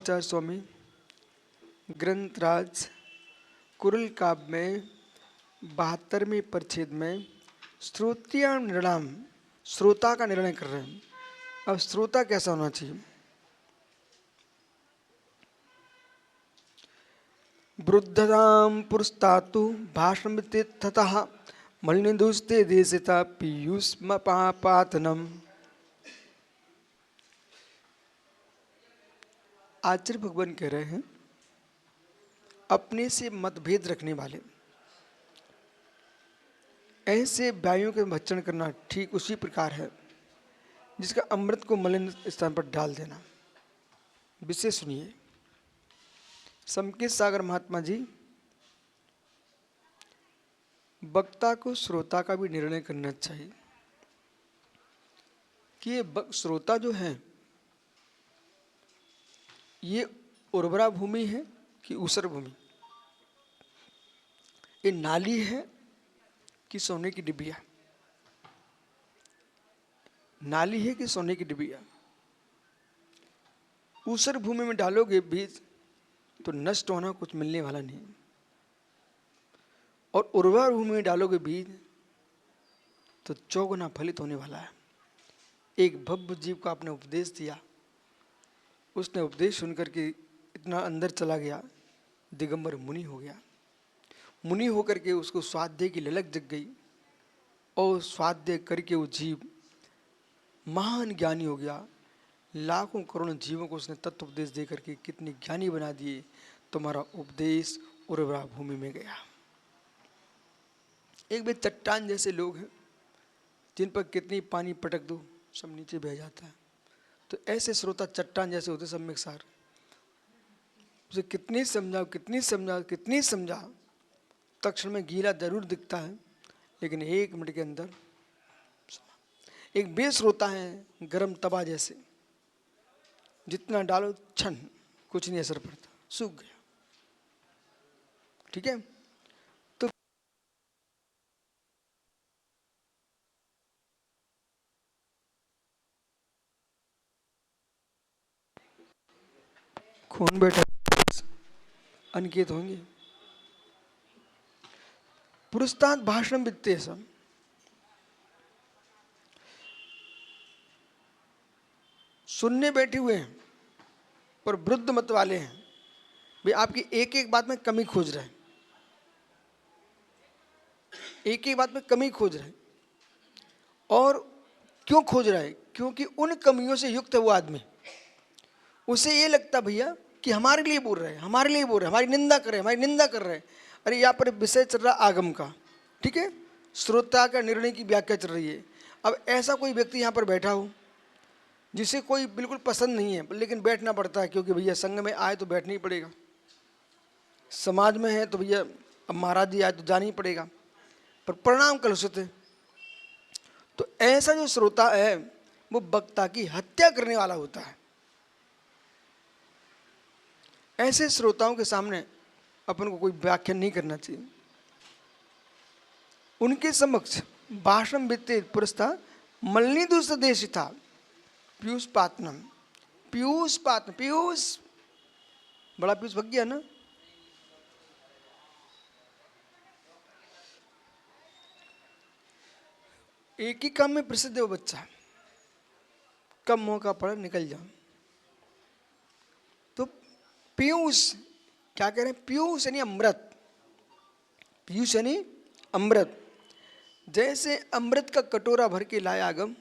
आचार्य स्वामी ग्रंथराज कुरल काव्य में 72वें परिच्छेद में श्रोत्रिया निर्णाम श्रोता का निर्णय कर रहे हैं। अब श्रोता कैसा होना चाहिए? वृद्धतां पुरस्तातु भाषणमित्यर्थतः मलिनदुस्ते देशिता पीयूषमपापातनम। आचार्य भगवान कह रहे हैं, अपने से मतभेद रखने वाले ऐसे वायुओं के भक्षण करना ठीक उसी प्रकार है जिसका अमृत को मलिन स्थान पर डाल देना। विशेष सुनिए, समकेत सागर महात्मा जी वक्ता को श्रोता का भी निर्णय करना चाहिए कि ये श्रोता जो है ये उर्वरा भूमि है कि ऊसर भूमि, ये नाली है कि सोने की डिबिया, नाली है कि सोने की डिबिया। ऊसर भूमि में डालोगे बीज तो नष्ट होना, कुछ मिलने वाला नहीं, और उर्वर भूमि में डालोगे बीज तो चौगुना फलित होने वाला है। एक भव्य जीव को आपने उपदेश दिया, उसने उपदेश सुनकर के इतना अंदर चला गया, दिगंबर मुनि हो गया। मुनि होकर के उसको स्वाध्याय की ललक जग गई और स्वाध्याय करके वो जीव महान ज्ञानी हो गया। लाखों करोड़ों जीवों को उसने तत्व उपदेश दे करके कितने ज्ञानी बना दिए। तुम्हारा उपदेश उर्वरा भूमि में गया। एक वे चट्टान जैसे लोग हैं जिन पर कितनी पानी पटक दो सब नीचे बह जाता है, तो ऐसे श्रोता चट्टान जैसे होते सम्यक सार। उसे कितनी समझाओ तक्षण में गीला जरूर दिखता है, लेकिन एक मिनट के अंदर एक बेश्रोता है गरम तवा जैसे, जितना डालो क्षण कुछ नहीं असर पड़ता, सूख गया। ठीक है, तो खून बैठा अनिकेत होंगे। पुरस्ताद भाषण वित्ते सब सुनने बैठे हुए हैं पर वृद्ध मत वाले हैं, वे आपकी एक एक बात में कमी खोज रहे हैं, एक एक बात में कमी खोज रहे हैं। और क्यों खोज रहा है? क्योंकि उन कमियों से युक्त है वो आदमी। उसे ये लगता भैया कि हमारे लिए बोल रहे हैं, हमारी निंदा कर रहे हैं। अरे यहाँ पर विषय चल रहा आगम का, ठीक है, श्रोता का निर्णय की व्याख्या चल रही है। अब ऐसा कोई व्यक्ति यहाँ पर बैठा हो जिसे कोई बिल्कुल पसंद नहीं है, लेकिन बैठना पड़ता है क्योंकि भैया संघ में आए तो बैठना ही पड़ेगा, समाज में है तो भैया अब महाराज जी आए तो जाना ही पड़ेगा, पर परिणाम कलुषित है। तो ऐसा जो श्रोता है वो वक्ता की हत्या करने वाला होता है। ऐसे श्रोताओं के सामने अपन को कोई व्याख्यान नहीं करना चाहिए। उनके समक्ष भाषण वित्ते पुरस्ता मलनी दूसरा देश था पीयूष पातनम। पीयूष बड़ा पीयूष भग गया ना। एक ही काम में प्रसिद्ध है वो बच्चा, कम मौका पड़ा निकल जाओ। तो पीयूष क्या कह रहे हैं? पीयूष यानी अमृत, पीयूष यानी अमृत। जैसे अमृत का कटोरा भर के लाया आगम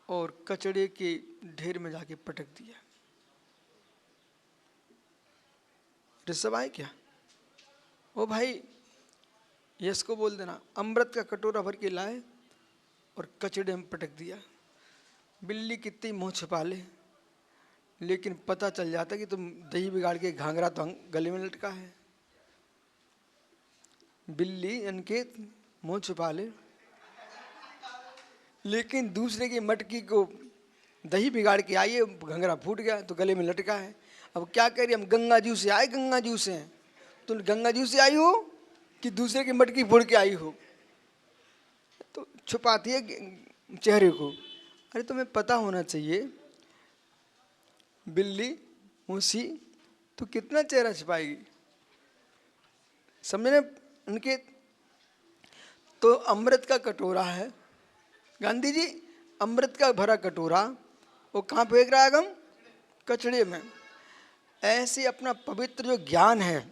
और कचड़े के ढेर में जाके पटक दिया। ऋषभ आए क्या? ओ भाई यश को बोल देना, अमृत का कटोरा भर के लाए और कचड़े में पटक दिया। बिल्ली कितनी मुंह छिपा ले, लेकिन पता चल जाता कि तुम दही बिगाड़ के घाघरा तो गले में लटका है। बिल्ली इनके मुंह छुपा ले, लेकिन दूसरे की मटकी को दही बिगाड़ के आई है, घंघरा फूट गया तो गले में लटका है। अब क्या कह रही, हम गंगा जी से आए, गंगा जी से हैं। तुम गंगा जी से आई हो कि दूसरे की मटकी फोड़ के आई हो? तो छुपाती है चेहरे को। अरे तुम्हें पता होना चाहिए बिल्ली मूसी तो कितना चेहरा छिपाएगी, समझे ना उनके। तो अमृत का कटोरा है गांधी जी, अमृत का भरा कटोरा वो कहाँ फेंक रहा है हम, कचड़े में। ऐसे अपना पवित्र जो ज्ञान है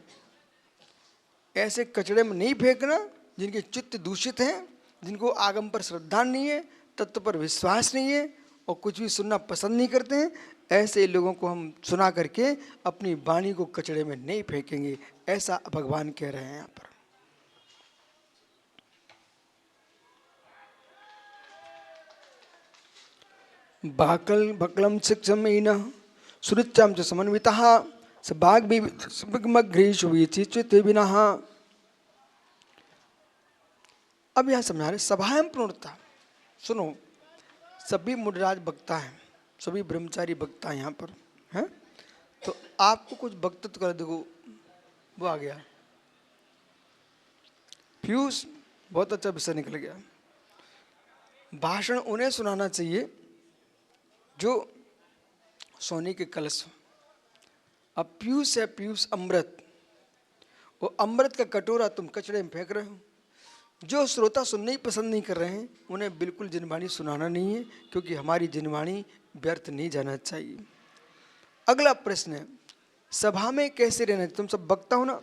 ऐसे कचड़े में नहीं फेंकना। जिनके चित्त दूषित हैं, जिनको आगम पर श्रद्धा नहीं है, तत्व पर विश्वास नहीं है और कुछ भी सुनना पसंद नहीं करते हैं, ऐसे लोगों को हम सुना करके अपनी वाणी को कचड़े में नहीं फेंकेंगे, ऐसा भगवान कह रहे हैं यहाँ पर। बाकल बकलम शिक्षमेन सुरुच्चाम च समन्वितः स बाग्मग्रीषु विचित्य विनः। अब यहाँ समझा रहे सभाएं पूर्णता। सुनो, सभी मुडराज वक्ता हैं, सभी ब्रह्मचारी वक्ता हैं यहाँ पर हैं। तो आपको कुछ वक्तत्व कर, देखो वो आ गया पीयूष, बहुत अच्छा विषय निकल गया। भाषण उन्हें सुनाना चाहिए जो सोने के कलश। अब पीयूष है, पीयूष अमृत, वो अमृत का कटोरा तुम कचड़े में फेंक रहे हो। जो श्रोता सुनने ही पसंद नहीं कर रहे हैं उन्हें बिल्कुल जिनवाणी सुनाना नहीं है, क्योंकि हमारी जिनवाणी व्यर्थ नहीं जाना चाहिए। अगला प्रश्न है, सभा में कैसे रहना चाहिए? तुम सब वक्ता हो ना,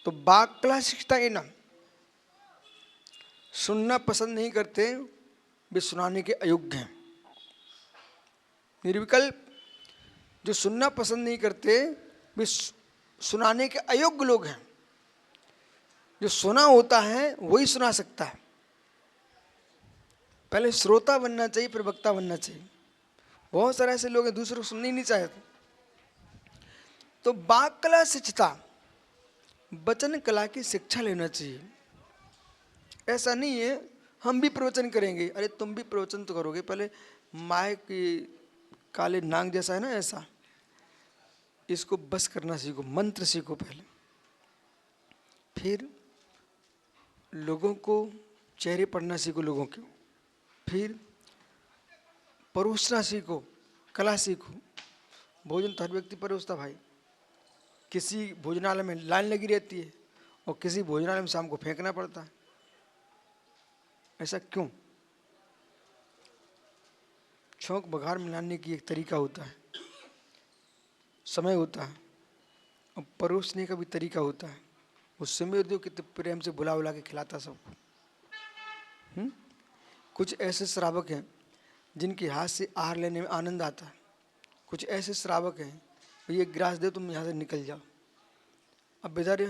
तो बाकला शिक्षता है ना, सुनना पसंद नहीं करते वे सुनाने के अयोग्य हैं। निर्विकल्प जो सुनना पसंद नहीं करते वे सुनाने के अयोग्य लोग हैं। जो सुना होता है वही सुना सकता है। पहले श्रोता बनना चाहिए फिर वक्ता बनना चाहिए। बहुत सारे ऐसे लोग हैं दूसरों को सुनने ही नहीं चाहते। तो वाक कला शिक्षता, वचन कला की शिक्षा लेना चाहिए। ऐसा नहीं है हम भी प्रवचन करेंगे, अरे तुम भी प्रवचन तो करोगे, पहले माय की काले नाग जैसा है ना, ऐसा इसको बस करना सीखो, मंत्र सीखो पहले, फिर लोगों को चेहरे पढ़ना सीखो लोगों के, फिर परोसना सीखो, कला सीखो। भोजन तो हर व्यक्ति परोसता भाई। किसी भोजनालय में लाइन लगी रहती है और किसी भोजनालय में शाम को फेंकना पड़ता है। ऐसा क्यों? छौंक बघार मिलाने की एक तरीका होता है, समय होता है, और परोसने का भी तरीका होता है। उससे में दो कितने प्रेम से बुला बुला के खिलाता सबको। कुछ ऐसे श्रावक हैं जिनके हाथ से आहार लेने में आनंद आता है। कुछ ऐसे श्रावक हैं, ये गिलास दे तुम यहाँ से निकल जाओ। अब इधर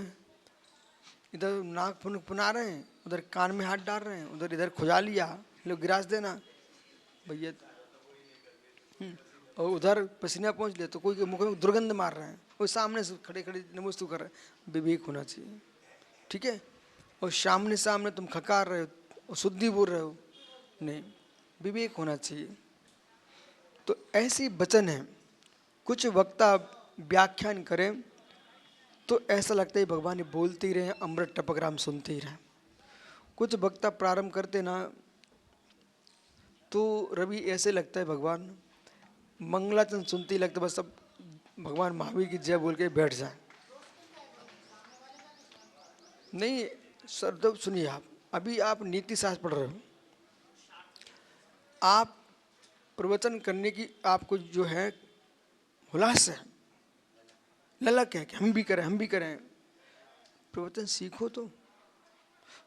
नाक पुना रहे हैं, उधर कान में हाथ डाल रहे हैं, उधर इधर खुजा लिया, लो गिलास देना भैया। और उधर पसीना पहुँच लिया तो कोई के मुख में दुर्गंध मार रहे हैं, वो सामने से खड़े खड़े नमस्तु कर रहे हैं। विवेक होना चाहिए, ठीक है। और सामने सामने तुम खकार रहे हो और शुद्धि बोल रहे हो, नहीं, विवेक होना चाहिए। तो ऐसी वचन है। कुछ वक्ता व्याख्यान करें तो ऐसा लगता है भगवान ने बोलते ही रहे, अमृत टपक रहा, हम सुनते ही रहे। कुछ वक्ता प्रारंभ करते ना तो रवि ऐसे लगता है भगवान मंगलाचरण सुनते ही लगता बस सब भगवान महावीर की जय बोल के बैठ जाए। नहीं सर, तो सुनिए, आप अभी आप नीति शास्त्र पढ़ रहे हो, आप प्रवचन करने की आपको जो है हुलास है, ललक है कि हम भी करें हम भी करें। प्रवचन सीखो तो।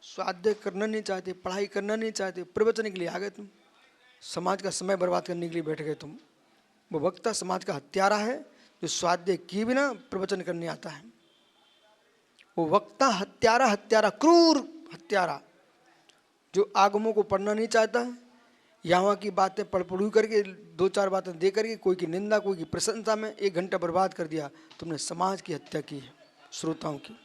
स्वाध्याय करना नहीं चाहते, पढ़ाई करना नहीं चाहते, प्रवचन के लिए आ गए तुम, समाज का समय बर्बाद करने के लिए बैठ गए तुम। वो वक्ता समाज का हत्यारा है जो स्वाध्याय किए बिना प्रवचन करने आता है। वो वक्ता हत्यारा, हत्यारा, क्रूर हत्यारा, जो आगमों को पढ़ना नहीं चाहता है, यहाँ की बातें पढ़ करके दो चार बातें दे करके कोई की निंदा कोई की प्रशंसा में 1 घंटा बर्बाद कर दिया। तुमने समाज की हत्या की है, श्रोताओं की।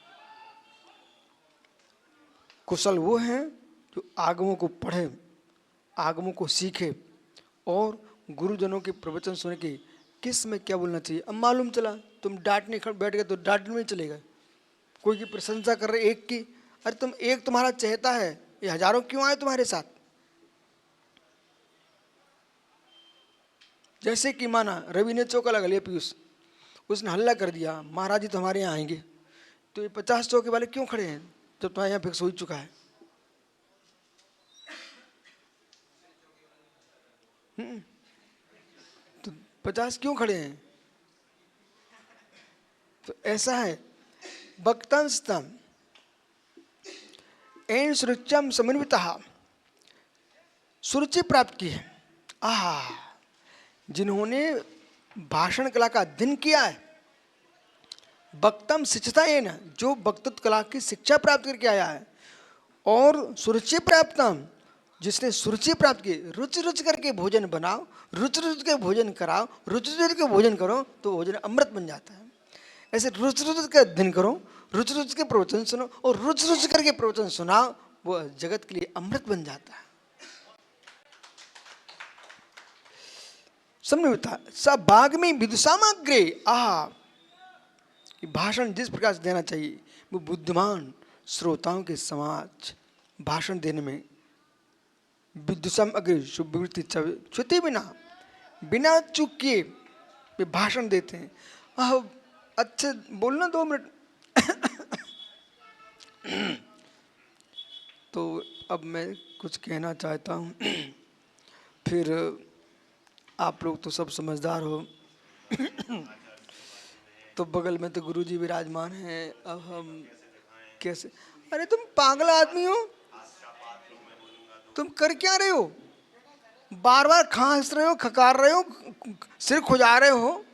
कुशल वो हैं जो आगमों को पढ़े, आगमों को सीखे और गुरुजनों के प्रवचन सुन के किस में क्या बोलना चाहिए। अब मालूम चला तुम डांटने बैठ गए तो डांटने में चलेगा। कोई की प्रशंसा कर रहे एक की, अरे तुम एक तुम्हारा चहेता है, ये हजारों क्यों आए तुम्हारे साथ? जैसे कि माना रवि ने चौका लगा लिया, पीयूष उसने हल्ला कर दिया, महाराज जी तो हमारे यहाँ आएंगे, तो ये 50 चौके वाले क्यों खड़े हैं जब तुम्हारे यहाँ फिक्स हो ही चुका है? तो 50 क्यों खड़े हैं? तो ऐसा है, भक्तंस्तम एन सुरुच्यम समन्वितः, सुरुचि प्राप्त की है। आह, जिन्होंने भाषण कला का अध्ययन किया है, वक्तम शिक्षता है ना, जो वक्तृत्व कला की शिक्षा प्राप्त करके आया है, और सुरुचि प्राप्तम, जिसने सुरुचि प्राप्त की, रुचि रुचि करके भोजन बनाओ, रुचि रुचि के भोजन कराओ, रुचि रुचि के भोजन करो तो भोजन अमृत बन जाता है। ऐसे रुचि रुचि का अध्ययन करो, रुचि रुचि के प्रवचन सुनो और रुचि रुचि करके प्रवचन सुनाओ, वो जगत के लिए अमृत बन जाता है। समन्विता स बाग में विदुषामाग्रे, आह, कि भाषण जिस प्रकार से देना चाहिए वो बुद्धिमान श्रोताओं के समाज भाषण देने में विदुषम अग्रे शुभवृत्ति छुति बिना, बिना चूक किए वे भाषण देते हैं। अच्छे बोलना 2 मिनट। तो अब मैं कुछ कहना चाहता हूँ, फिर आप लोग तो सब समझदार हो। तो बगल में तो गुरुजी विराजमान हैं, अब हम कैसे? अरे तुम पागल आदमी हो, तुम कर क्या रहे हो? बार बार खांस रहे हो, खकार रहे हो, सिर खुजा रहे हो,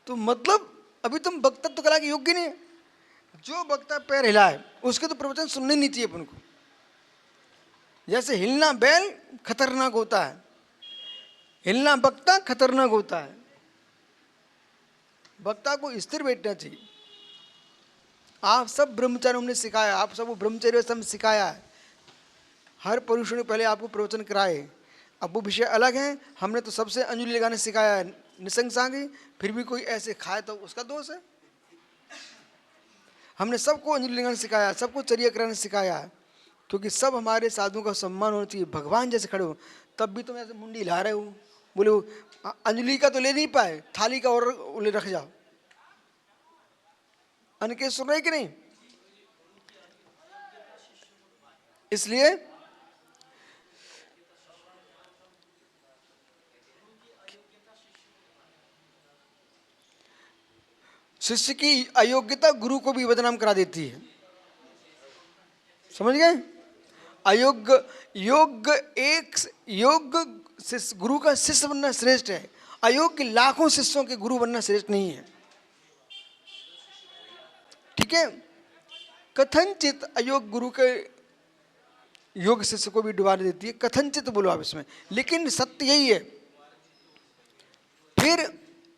तो मतलब अभी तुम वक्तृत्व कला के योग्य नहीं है। जो वक्ता पैर हिलाए उसके तो प्रवचन सुनने नहीं चाहिए अपन को। जैसे हिलना बैल खतरनाक होता है, हिलना वक्ता खतरनाक होता है। वक्ता को स्थिर बैठना चाहिए। आप सब ब्रह्मचर्य हमने सिखाया, आप सबको ब्रह्मचर्य सब सिखाया है। हर पुरुष ने पहले आपको प्रवचन कराए, अब वो विषय अलग है। हमने तो सबसे अंजलि लगाने सिखाया है निसंसा की, फिर भी कोई ऐसे खाए तो उसका दोष है। हमने सबको अंजलि लगाना सिखाया, सबको चर्या कराना सिखाया है, क्योंकि सब हमारे साधुओं का सम्मान होना चाहिए। भगवान जैसे खड़े हो, तब भी तुम ऐसे मुंडी हिला रहे हो। बोले वो अंजलि का तो ले नहीं पाए, थाली का और ले रख जाओ। अनके सुन रहे कि नहीं? इसलिए शिष्य की अयोग्यता गुरु को भी बदनाम करा देती है, समझ गए? अयोग्य योग्य एक योग्य शिष्य गुरु का शिष्य बनना श्रेष्ठ है, अयोग्य लाखों शिष्यों के गुरु बनना श्रेष्ठ नहीं है। ठीक है? कथनचित अयोग्य गुरु के योग्य शिष्य को भी डुबा देती है। कथनचित बोलो आप इसमें, लेकिन सत्य यही है। फिर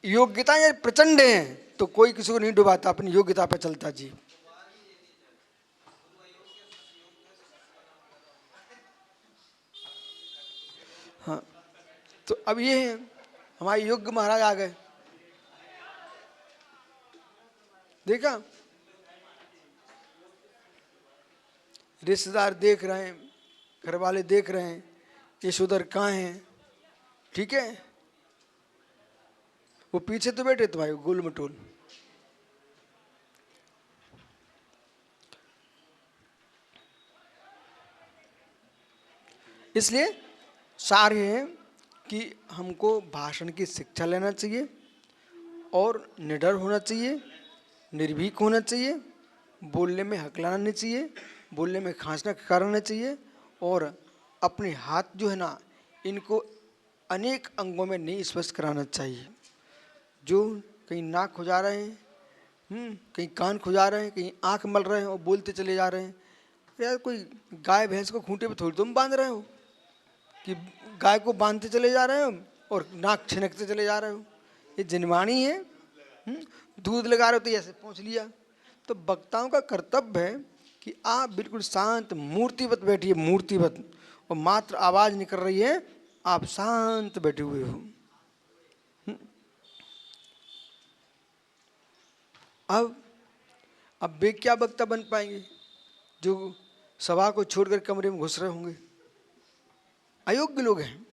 योग्यता प्रचंड है तो कोई किसी को नहीं डुबाता, अपनी योग्यता पर चलता जी। हाँ, तो अब ये है, हमारे योग्य महाराज आ गए, देखा? रिश्तेदार देख रहे हैं, घर वाले देख रहे हैं, यशोधर कहाँ हैं? ठीक है, वो पीछे तो बैठे तो भाई गोल मटोल। इसलिए सार है कि हमको भाषण की शिक्षा लेना चाहिए और निडर होना चाहिए, निर्भीक होना चाहिए, बोलने में हकलाना नहीं चाहिए, बोलने में खांसना खकारना चाहिए, और अपने हाथ जो है ना, इनको अनेक अंगों में नहीं स्पर्श कराना चाहिए। जो कहीं नाक खुजा रहे हैं, कहीं कान खुजा रहे हैं, कहीं आंख मल रहे हैं और बोलते चले जा रहे हैं। यार कोई गाय भैंस को खूंटे पे थोड़ी तुम बांध रहे हो कि गाय को बांधते चले जा रहे हो और नाक छिनकते चले जा रहे हो। ये जिनवाणी है। दूध लगा रहे हो तो ऐसे पहुँच लिया। तो वक्ताओं का कर्तव्य है कि आप बिल्कुल शांत मूर्तिवत बैठिए, मूर्तिवत, और मात्र आवाज़ निकल रही है, आप शांत बैठे हुए हो। अब वे क्या वक्ता बन पाएंगे जो सभा को छोड़कर कमरे में घुस रहे होंगे? अयोग्य लोग हैं।